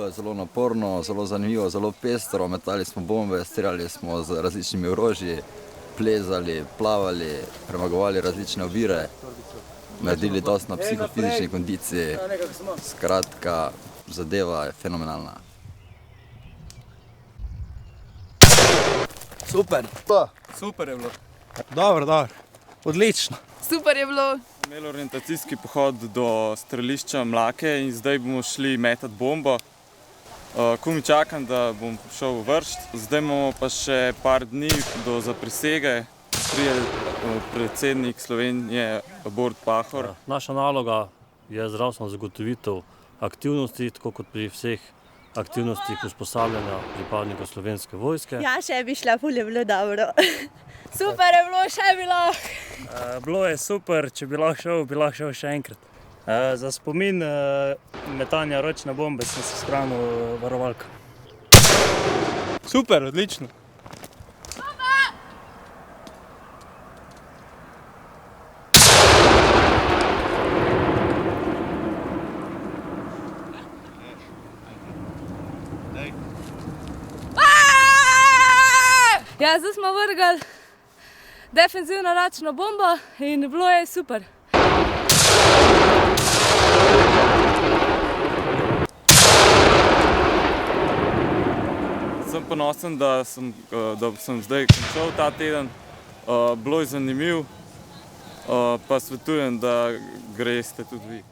Bilo je zelo naporno, zelo zanimivo, zelo pestro. Metali smo bombe, streljali smo z različnimi orožji, plezali, plavali, premagovali različne ovire, naredili dosti na psihofizični kondiciji. Skratka, zadeva je fenomenalna. Super. Super je bilo. Dobro. Odlično. Super je bilo. Imeli orientacijski pohod do strelišča Mlake in zdaj bomo šli metati bombo. Komaj čakam, da bom šel v vršt. Zdaj imamo pa še par dni do zaprisege. Prije predsednik Slovenije Borut Pahor. Naša naloga je zdravstveno zagotovitev aktivnosti, tako kot pri vseh aktivnostih usposabljanja pripadnikov Slovenske vojske. Ja, še bi šla, ful je bilo dobro. Super je bilo, še bi lahko. Bilo je super, če bi lahko šel še enkrat. Za spomin metanja ročne bombe sem si shranil varovalko. Super, odlično. Ja, zdaj smo vrgli defenzivno ročno bombo in bilo je super. Sem ponosen, da sem zdaj končal ta teden. Bilo je zanimivo, pa svetujem, da greste tudi vi.